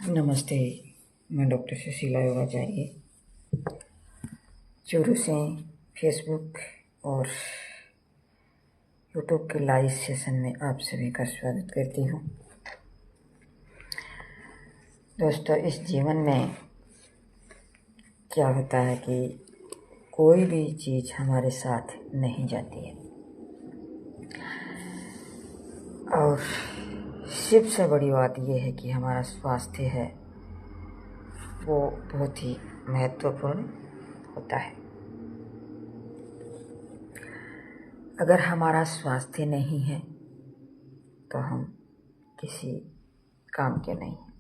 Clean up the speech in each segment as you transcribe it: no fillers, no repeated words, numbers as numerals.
नमस्ते। मैं डॉक्टर सुशीला योगाचार्य चूरू से फेसबुक और यूट्यूब के लाइव सेशन में आप सभी का स्वागत करती हूँ। दोस्तों, इस जीवन में क्या होता है कि कोई भी चीज़ हमारे साथ नहीं जाती है और सबसे बड़ी बात यह है कि हमारा स्वास्थ्य है वो बहुत ही महत्वपूर्ण होता है। अगर हमारा स्वास्थ्य नहीं है तो हम किसी काम के नहीं हैं।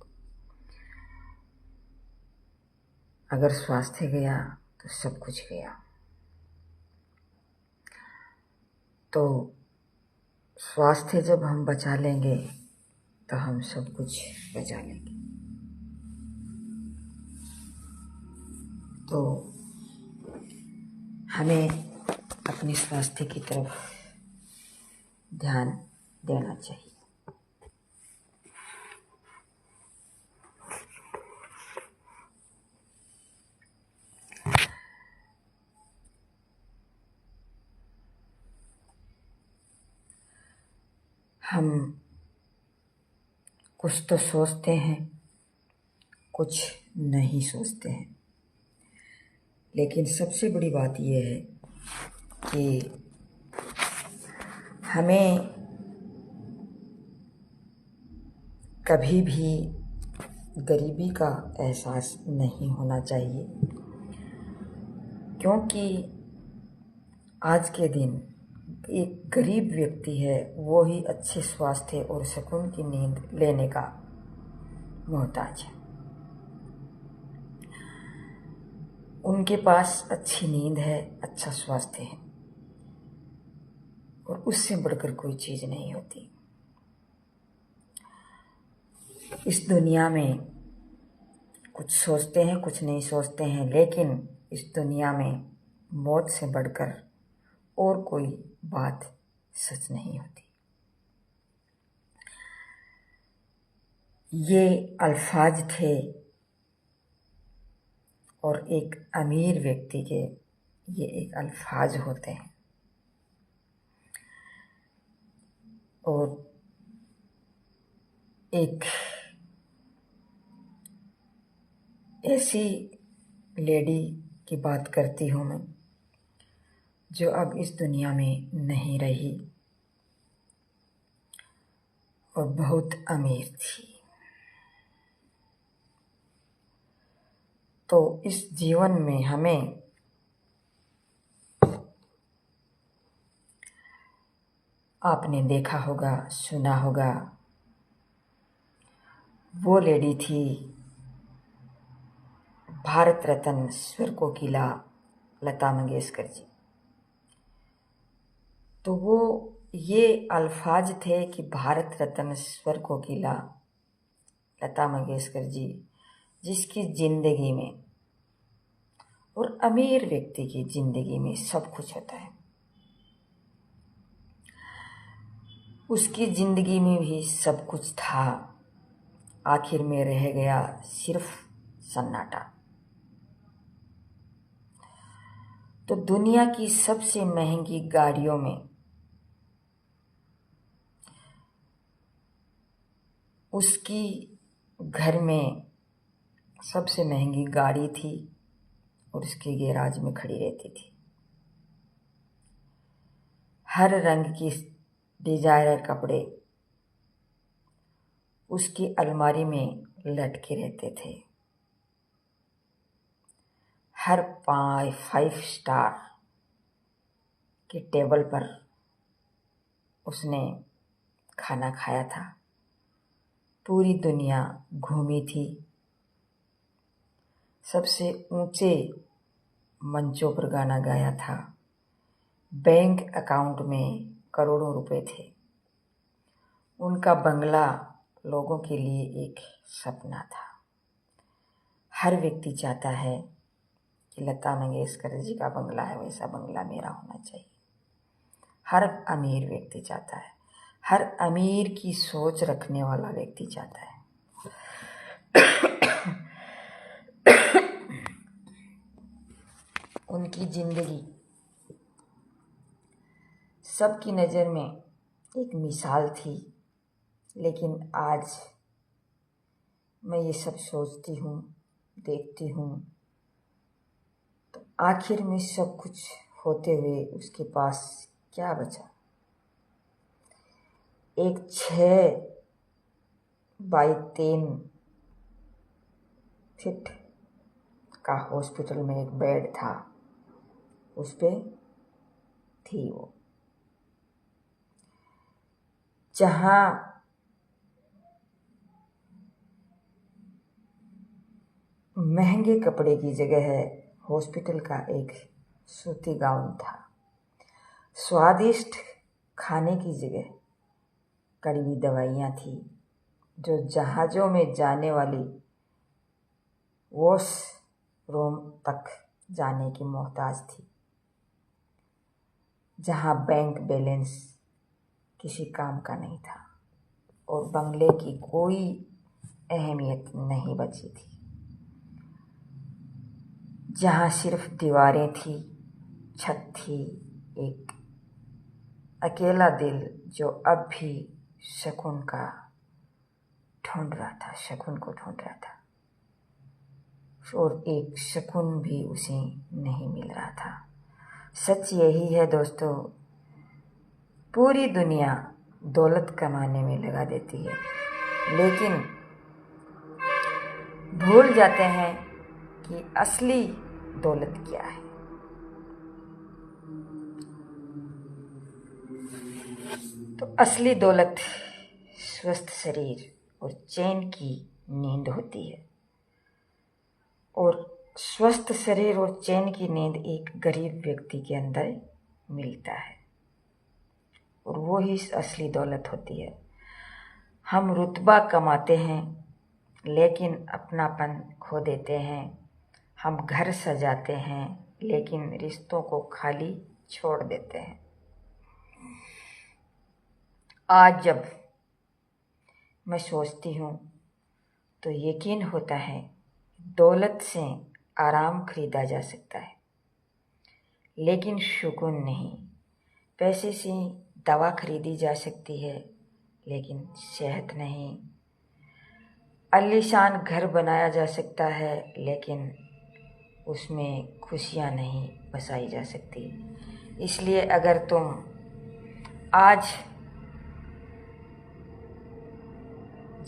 अगर स्वास्थ्य गया तो सब कुछ गया। तो स्वास्थ्य जब हम बचा लेंगे तो हम सब कुछ बचा लेंगे। तो हमें अपने स्वास्थ्य की तरफ ध्यान देना चाहिए। हम कुछ तो सोचते हैं, कुछ नहीं सोचते हैं, लेकिन सबसे बड़ी बात यह है कि हमें कभी भी गरीबी का एहसास नहीं होना चाहिए, क्योंकि आज के दिन एक गरीब व्यक्ति है वो ही अच्छे स्वास्थ्य और सुकून की नींद लेने का मोहताज है। उनके पास अच्छी नींद है, अच्छा स्वास्थ्य है और उससे बढ़कर कोई चीज़ नहीं होती। इस दुनिया में कुछ सोचते हैं, कुछ नहीं सोचते हैं, लेकिन इस दुनिया में मौत से बढ़कर और कोई बात सच नहीं होती। ये अल्फाज थे और एक अमीर व्यक्ति के ये एक अल्फाज होते हैं। और एक ऐसी लेडी की बात करती हूँ मैं जो अब इस दुनिया में नहीं रही और बहुत अमीर थी। तो इस जीवन में हमें आपने देखा होगा, सुना होगा, वो लेडी थी भारत रत्न स्वर कोकिला लता मंगेशकर जी। तो वो ये अल्फाज थे कि भारत रत्न स्वर कोकिला लता मंगेशकर जी, जिसकी ज़िंदगी में और अमीर व्यक्ति की ज़िंदगी में सब कुछ होता है, उसकी ज़िंदगी में भी सब कुछ था। आखिर में रह गया सिर्फ सन्नाटा। तो दुनिया की सबसे महंगी गाड़ियों में उसकी घर में सबसे महंगी गाड़ी थी और उसके गैराज में खड़ी रहती थी। हर रंग की डिजाइनर कपड़े उसकी अलमारी में लटके रहते थे। हर 5 स्टार के टेबल पर उसने खाना खाया था। पूरी दुनिया घूमी थी, सबसे ऊंचे मंचों पर गाना गाया था। बैंक अकाउंट में करोड़ों रुपए थे। उनका बंगला लोगों के लिए एक सपना था। हर व्यक्ति चाहता है कि लता मंगेशकर जी का बंगला है वैसा बंगला मेरा होना चाहिए। हर अमीर व्यक्ति चाहता है, हर अमीर की सोच रखने वाला व्यक्ति चाहता है। उनकी जिंदगी सबकी नज़र में एक मिसाल थी। लेकिन आज मैं ये सब सोचती हूँ, देखती हूँ, तो आखिर में सब कुछ होते हुए उसके पास क्या बचा? एक 6x3 फीट का हॉस्पिटल में एक बेड था, उस पे थी वो, जहाँ महंगे कपड़े की जगह है हॉस्पिटल का एक सूती गाउन था। स्वादिष्ट खाने की जगह कड़वी दवाइयाँ थी, जो जहाज़ों में जाने वाली वॉश रूम तक जाने की मोहताज थी, जहाँ बैंक बैलेंस किसी काम का नहीं था और बंगले की कोई अहमियत नहीं बची थी, जहाँ सिर्फ दीवारें थी, छत थी, एक अकेला दिल जो अब भी सुकून का ढूंढ रहा था, सुकून को ढूंढ रहा था, और एक सुकून भी उसे नहीं मिल रहा था। सच यही है दोस्तों, पूरी दुनिया दौलत कमाने में लगा देती है, लेकिन भूल जाते हैं कि असली दौलत क्या है। तो असली दौलत स्वस्थ शरीर और चैन की नींद होती है, और स्वस्थ शरीर और चैन की नींद एक गरीब व्यक्ति के अंदर मिलता है, और वो ही असली दौलत होती है। हम रुतबा कमाते हैं लेकिन अपनापन खो देते हैं, हम घर सजाते हैं लेकिन रिश्तों को खाली छोड़ देते हैं। आज जब मैं सोचती हूँ तो यकीन होता है, दौलत से आराम खरीदा जा सकता है लेकिन सुकून नहीं। पैसे से दवा खरीदी जा सकती है लेकिन सेहत नहीं। आलीशान घर बनाया जा सकता है लेकिन उसमें खुशियाँ नहीं बसाई जा सकती। इसलिए अगर तुम आज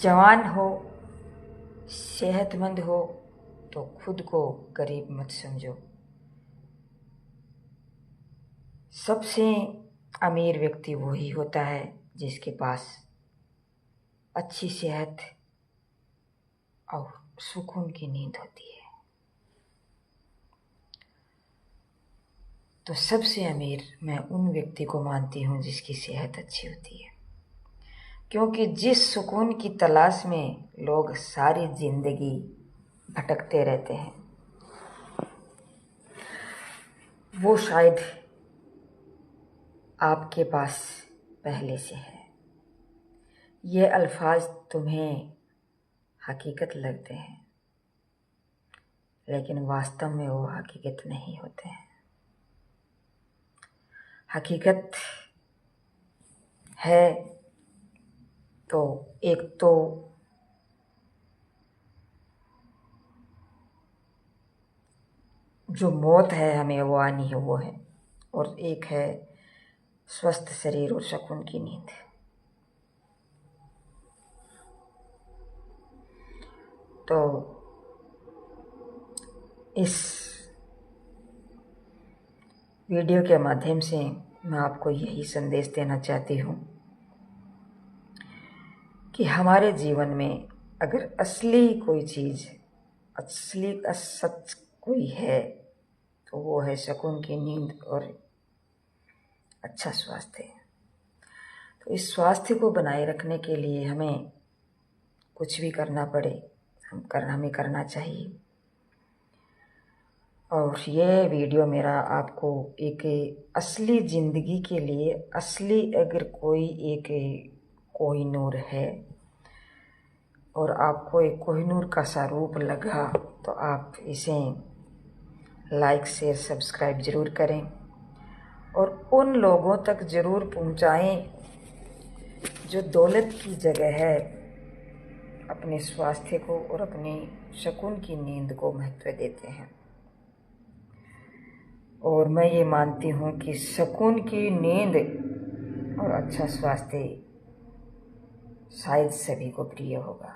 जवान हो, सेहतमंद हो, तो खुद को गरीब मत समझो। सबसे अमीर व्यक्ति वही होता है जिसके पास अच्छी सेहत और सुकून की नींद होती है। तो सबसे अमीर मैं उन व्यक्ति को मानती हूँ जिसकी सेहत अच्छी होती है, क्योंकि जिस सुकून की तलाश में लोग सारी जिंदगी भटकते रहते हैं, वो शायद आपके पास पहले से है। ये अल्फाज तुम्हें हकीकत लगते हैं, लेकिन वास्तव में वो हकीकत नहीं होते हैं। हकीकत है तो एक तो जो मौत है हमें वो आनी है वो है, और एक है स्वस्थ शरीर और सुकून की नींद। तो इस वीडियो के माध्यम से मैं आपको यही संदेश देना चाहती हूँ कि हमारे जीवन में अगर असली कोई चीज़, असली सच कोई है तो वो है सुकून की नींद और अच्छा स्वास्थ्य। तो इस स्वास्थ्य को बनाए रखने के लिए हमें कुछ भी करना पड़े, हमें करना चाहिए। और ये वीडियो मेरा आपको एक असली ज़िंदगी के लिए, असली अगर कोई नूर है और आपको एक कोहिनूर का सा रूप लगा तो आप इसे लाइक शेयर सब्सक्राइब ज़रूर करें और उन लोगों तक ज़रूर पहुंचाएं जो दौलत की जगह है अपने स्वास्थ्य को और अपनी सुकून की नींद को महत्व देते हैं। और मैं ये मानती हूँ कि सुकून की नींद और अच्छा स्वास्थ्य शायद सभी को प्रिय होगा,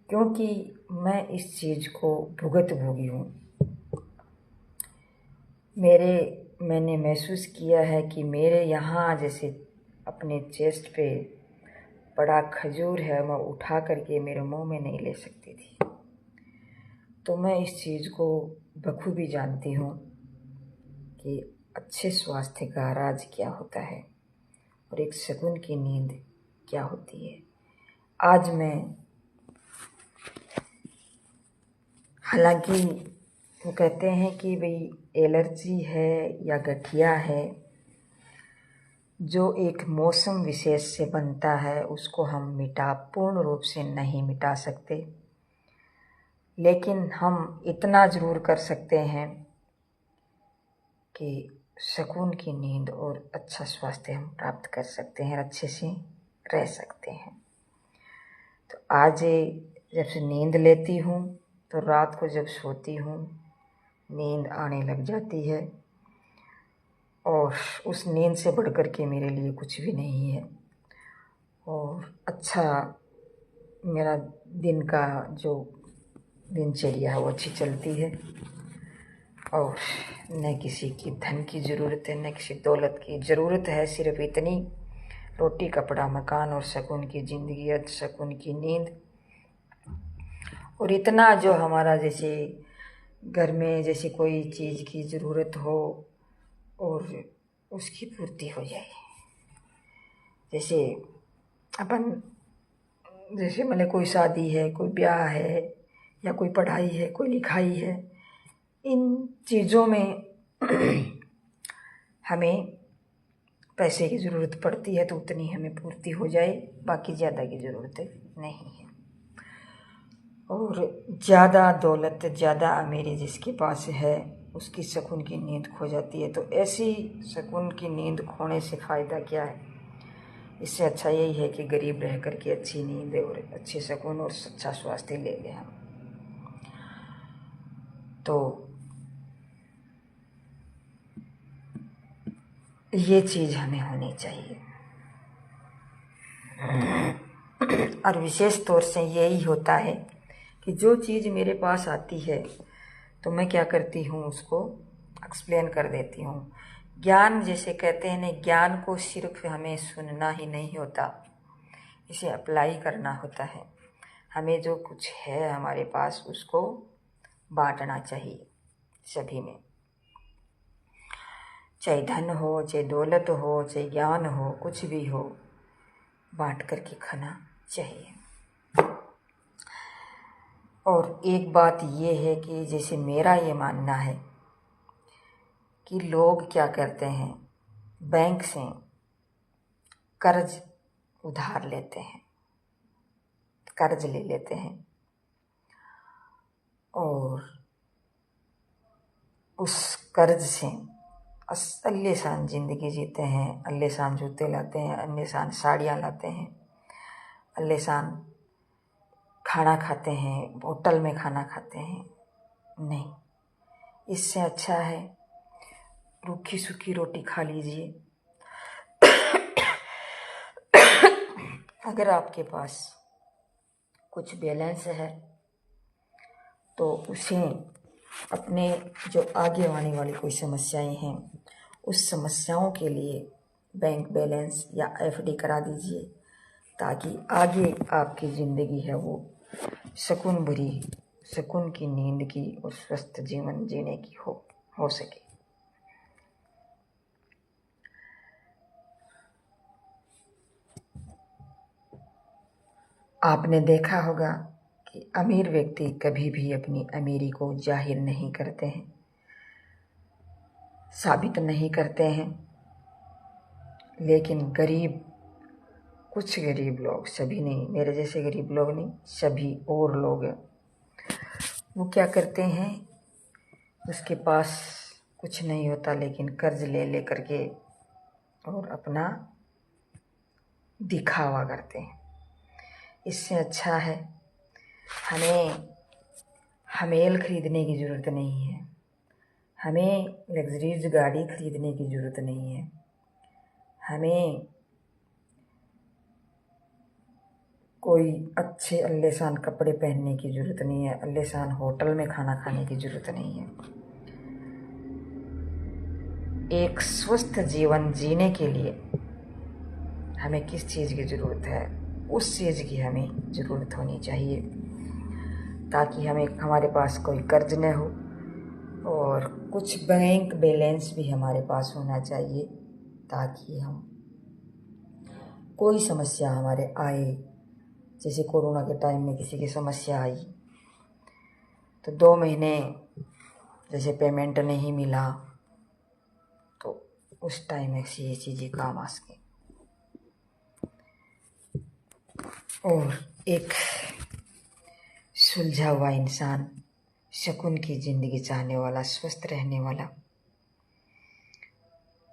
क्योंकि मैं इस चीज़ को भोगी हूँ। मैंने महसूस किया है कि मेरे यहाँ जैसे अपने चेस्ट पे बड़ा खजूर है, मैं उठा करके मेरे मुंह में नहीं ले सकती थी। तो मैं इस चीज़ को बखूबी जानती हूँ कि अच्छे स्वास्थ्य का राज क्या होता है और एक सुकून की नींद क्या होती है। आज मैं, हालांकि वो कहते हैं कि भाई एलर्जी है या गठिया है जो एक मौसम विशेष से बनता है, उसको हम पूर्ण रूप से नहीं मिटा सकते, लेकिन हम इतना ज़रूर कर सकते हैं कि सुकून की नींद और अच्छा स्वास्थ्य हम प्राप्त कर सकते हैं, अच्छे से रह सकते हैं। तो आज जब से नींद लेती हूँ तो रात को जब सोती हूँ नींद आने लग जाती है, और उस नींद से बढ़कर के मेरे लिए कुछ भी नहीं है। और अच्छा मेरा दिन का जो दिनचर्या है वो अच्छी चलती है, और न किसी की धन की ज़रूरत है न किसी दौलत की ज़रूरत है, सिर्फ इतनी रोटी कपड़ा मकान और सुकून की ज़िंदगी, सुकून की नींद, और इतना जो हमारा जैसे घर में जैसे कोई चीज़ की ज़रूरत हो और उसकी पूर्ति हो जाए। जैसे अपन जैसे मतलब कोई शादी है, कोई ब्याह है, या कोई पढ़ाई है, कोई लिखाई है, इन चीज़ों में हमें पैसे की ज़रूरत पड़ती है तो उतनी हमें पूर्ति हो जाए, बाकी ज़्यादा की ज़रूरत नहीं है। और ज़्यादा दौलत ज़्यादा अमीरी जिसके पास है उसकी सुकून की नींद खो जाती है। तो ऐसी सुकून की नींद खोने से फ़ायदा क्या है? इससे अच्छा यही है कि गरीब रह कर के अच्छी नींद और अच्छे सुकून और अच्छा स्वास्थ्य ले लें हम। तो ये चीज़ हमें होनी चाहिए। और विशेष तौर से यही होता है कि जो चीज़ मेरे पास आती है तो मैं क्या करती हूँ, उसको एक्सप्लेन कर देती हूँ। ज्ञान जैसे कहते हैं ना, ज्ञान को सिर्फ हमें सुनना ही नहीं होता, इसे अप्लाई करना होता है। हमें जो कुछ है हमारे पास उसको बांटना चाहिए सभी में, चाहे धन हो, चाहे दौलत हो, चाहे ज्ञान हो, कुछ भी हो, बांट करके खाना चाहिए। और एक बात ये है कि जैसे मेरा ये मानना है कि लोग क्या करते हैं, बैंक से कर्ज उधार लेते हैं, कर्ज ले लेते हैं और उस कर्ज से अल्लीशान ज़िंदगी जीते हैं, अल्लीशान जूते लाते हैं, अल्लीशान साड़ियाँ लाते हैं, अल्लीशान खाना खाते हैं, होटल में खाना खाते हैं। नहीं, इससे अच्छा है रूखी सूखी रोटी खा लीजिए। अगर आपके पास कुछ बैलेंस है तो उसे अपने जो आगे आने वाली कोई समस्याएं हैं उस समस्याओं के लिए बैंक बैलेंस या एफडी करा दीजिए, ताकि आगे आपकी ज़िंदगी है वो सुकून भरी, सुकून की नींद की और स्वस्थ जीवन जीने की हो सके। आपने देखा होगा कि अमीर व्यक्ति कभी भी अपनी अमीरी को जाहिर नहीं करते हैं, साबित नहीं करते हैं, लेकिन गरीब कुछ गरीब लोग, सभी नहीं, मेरे जैसे गरीब लोग नहीं, सभी और लोग हैं, वो क्या करते हैं, उसके पास कुछ नहीं होता लेकिन कर्ज ले ले करके और अपना दिखावा करते हैं। इससे अच्छा है हमें हमेल खरीदने की ज़रूरत नहीं है, हमें लग्जरीज गाड़ी खरीदने की ज़रूरत नहीं है, हमें कोई अच्छे आलीशान कपड़े पहनने की ज़रूरत नहीं है, आलीशान होटल में खाना खाने की ज़रूरत नहीं है। एक स्वस्थ जीवन जीने के लिए हमें किस चीज़ की ज़रूरत है, उस चीज़ की हमें ज़रूरत होनी चाहिए, ताकि हमारे पास कोई कर्ज न हो और कुछ बैंक बैलेंस भी हमारे पास होना चाहिए, ताकि हम कोई समस्या हमारे आए, जैसे कोरोना के टाइम में किसी की समस्या आई तो 2 महीने जैसे पेमेंट नहीं मिला, तो उस टाइम ऐसी ये चीज़ें काम आ सकें। और एक सुलझा हुआ इंसान, सुकून की ज़िंदगी चाहने वाला, स्वस्थ रहने वाला,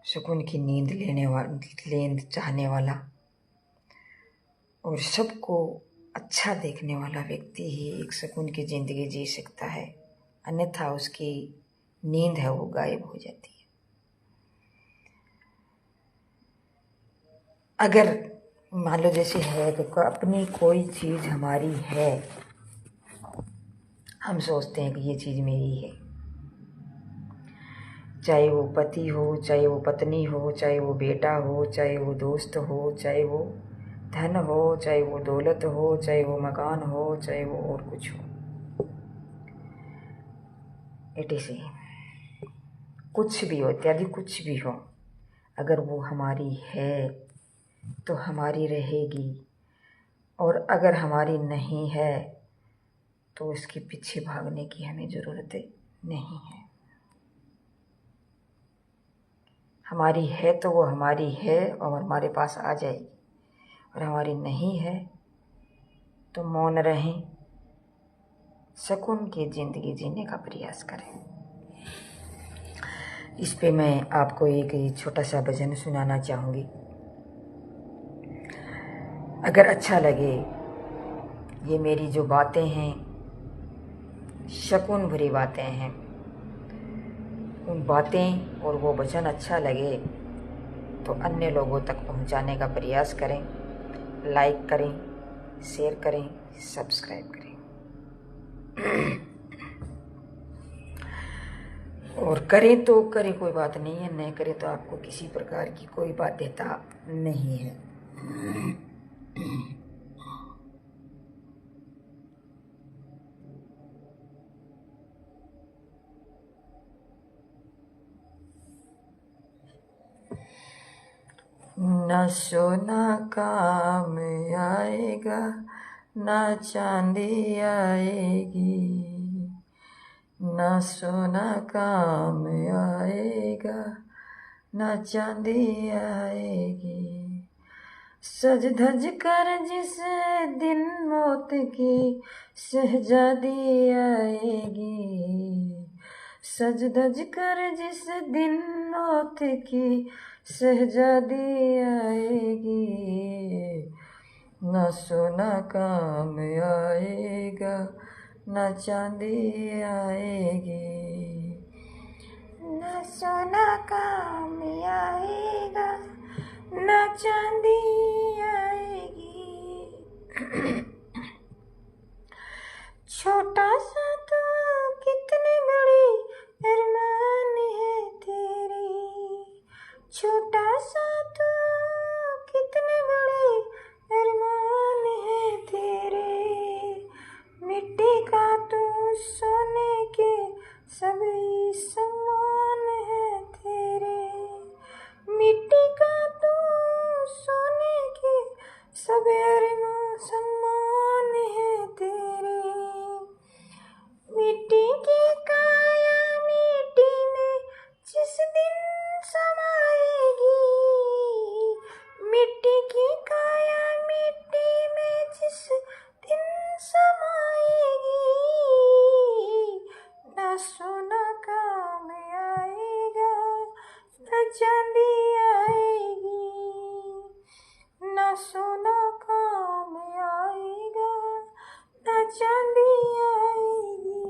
सुकून की नींद चाहने वाला और सबको अच्छा देखने वाला व्यक्ति ही एक सुकून की ज़िंदगी जी सकता है, अन्यथा उसकी नींद है वो गायब हो जाती है। अगर मान लो जैसे है कि अपनी कोई चीज़ हमारी है, हम सोचते हैं कि ये चीज़ मेरी है, चाहे वो पति हो, चाहे वो पत्नी हो, चाहे वो बेटा हो, चाहे वो दोस्त हो, चाहे वो धन हो, चाहे वो दौलत हो, चाहे वो मकान हो, चाहे वो और कुछ हो, etc, कुछ भी हो, इत्यादि कुछ भी हो, अगर वो हमारी है तो हमारी रहेगी, और अगर हमारी नहीं है तो उसके पीछे भागने की हमें ज़रूरत नहीं है। हमारी है तो वो हमारी है और हमारे पास आ जाएगी, और हमारी नहीं है तो मौन रहें, सुकून की ज़िंदगी जीने का प्रयास करें। इस पे मैं आपको एक छोटा सा भजन सुनाना चाहूँगी। अगर अच्छा लगे, ये मेरी जो बातें हैं सुकून भरी बातें हैं, उन बातें और वो भजन अच्छा लगे तो अन्य लोगों तक पहुंचाने का प्रयास करें, लाइक करें, शेयर करें, सब्सक्राइब करें। और करें तो करें, कोई बात नहीं है, नहीं करें तो आपको किसी प्रकार की कोई बाध्यता नहीं है। न सोना काम आएगा, न चांदी आएगी, न सोना काम आएगा, न चांदी आएगी, सज धज कर जिस दिन मौत की शहजादी आएगी, सज धज कर जिस दिन मौत की शहजादी आएगी, न सोना काम आएगा, न चांदी आएगी, न सोना काम आएगा, न चांदी आएगी। छोटा सा तो कितने बड़ी अरमान है तेरी, छोटा सा तो कितने बड़े अरमान है तेरे, मिट्टी का तू सोने के सभी समान है तेरे, मिट्टी का तू सोने के सभी समान है तेरे, मिट्टी की काया मिट्टी में जिस दिन समाएगी, मिट्टी की काया ना सोना काम आएगा, ना चांदी आएगी।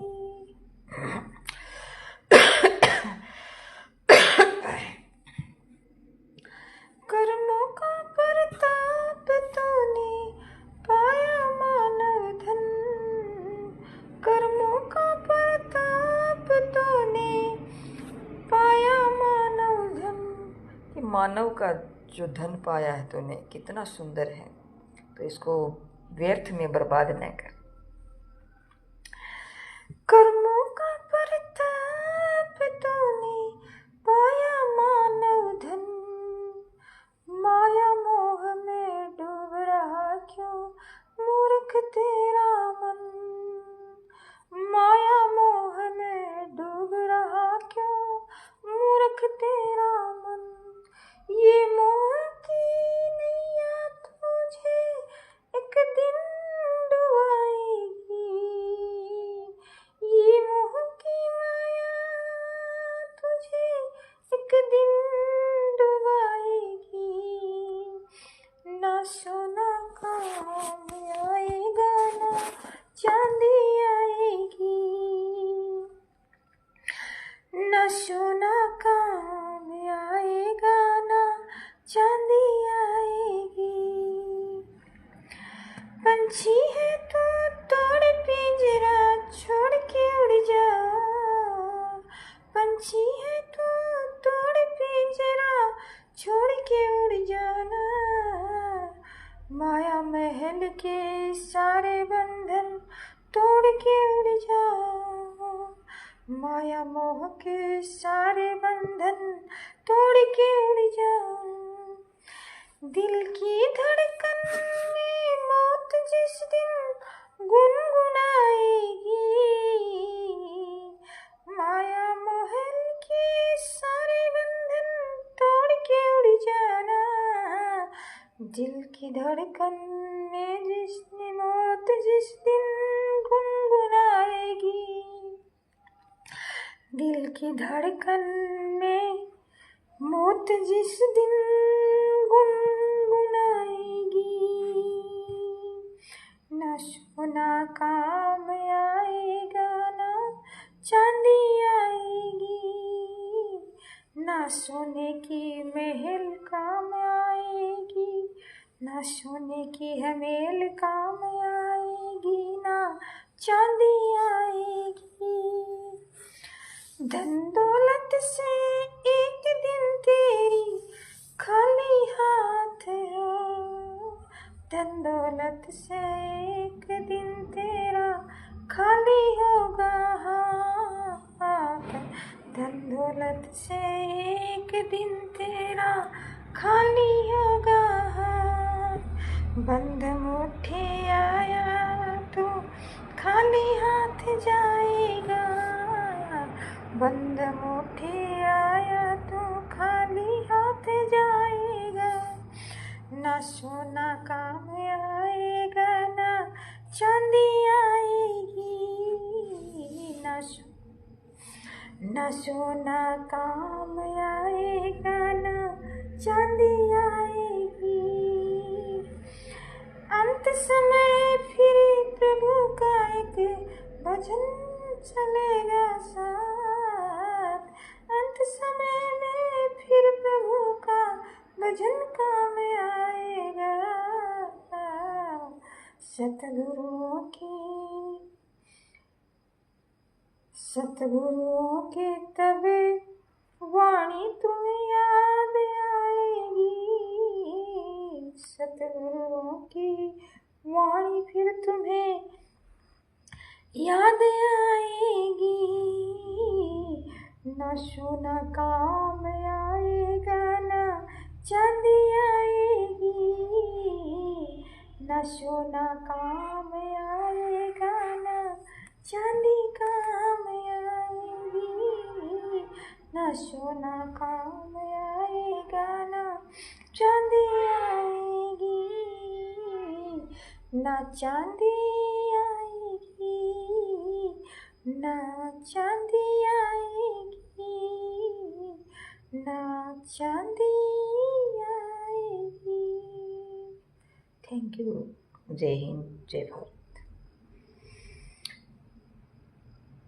कर्मों का परताप तूने पाया मानव धन, कर्मों का परताप तूने पाया मानव धन। कि मानव का जो धन पाया है तूने कितना सुंदर है, तो इसको व्यर्थ में बर्बाद न कर। कर्मों का परताप तूने पाया मानव धन, माया मोह में डूब रहा क्यों मूर्ख तेरा मन, माया मोह में डूब रहा क्यों मूर्ख तेरा मन। ये मोह की नैया तुझे एक दिन डुबाएगी, ये मोह की माया तुझे एक दिन डुबाएगी। ना सोना काम आएगा, ना चांदी आएगी, ना सोना काम आएगा, ना चांदी आएगी। पंछी है तो तोड़ पिंजरा छोड़ के उड़ जा, पंछी है तो तोड़ पिंजरा छोड़ के उड़ जाना। माया महल के सारे बंधन तोड़ के उड़ जा, माया मोह के सारे बंधन तोड़ के उड़ जा। दिल की धड़कन में मौत जिस दिन गुनगुनाएगी, माया मोहल के सारे बंधन तोड़ के उड़ जाना। दिल की धड़कन में मौत जिस दिन गुनगुनाएगी, दिल की धड़कन में मौत जिस दिन गुनगुनाएगी। ना सोना काम आएगा, ना चांदी आएगी, ना सोने की महल काम आएगी, ना सोने की हमेल काम आएगी, ना चांदी आएगी। धन दौलत से एक दिन तेरी खाली हाथ हो, धन दौलत से एक दिन तेरा खाली होगा हाथ, धन दौलत से एक दिन तेरा खाली होगा हाथ। बंद मुट्ठी आया तो खाली हाथ जाएगा, बंद मुट्ठी आया तो खाली हाथ जाएगा। ना सोना काम आएगा, ना चांदी आएगी, ना सोना काम आएगा, ना चांदी आएगी। अंत समय फिर प्रभु का एक भजन चलेगा साथ, अंत समय में फिर प्रभु का भजन काम आएगा। सतगुरुओं की तब वाणी तुम्हें याद आएगी, सतगुरुओं की वाणी फिर तुम्हें याद आएगी। ना सोना काम आएगा, ना चांदी आएगी, ना सोना काम आएगा, ना चांदी काम आएगी, ना सोना काम आएगा, ना चांदी आएगी, ना चांदी आएगी, ना चांदी आएगी, ना चांदी आएगी। Thank you. जय हिंद, जय भारत।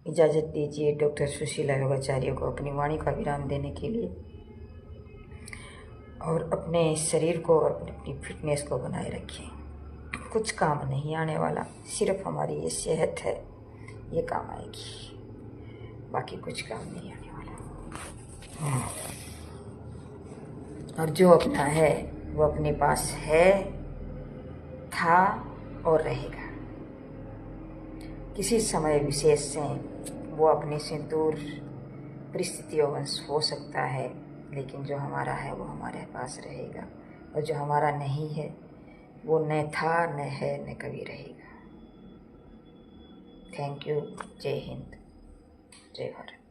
इजाज़त दीजिए डॉक्टर सुशीला योगाचार्य को अपनी वाणी का विराम देने के लिए, और अपने शरीर को और अपनी फिटनेस को बनाए रखें। कुछ काम नहीं आने वाला, सिर्फ हमारी ये सेहत है, ये काम आएगी, बाकी कुछ काम नहीं आने वाला। और जो अपना है वो अपने पास है, था और रहेगा। किसी समय विशेष से वो अपने से दूर परिस्थितियों वश हो सकता है, लेकिन जो हमारा है वो हमारे पास रहेगा, और जो हमारा नहीं है वो न था, न है, न कभी रहेगा। Thank you. जय हिंद, जय भारत।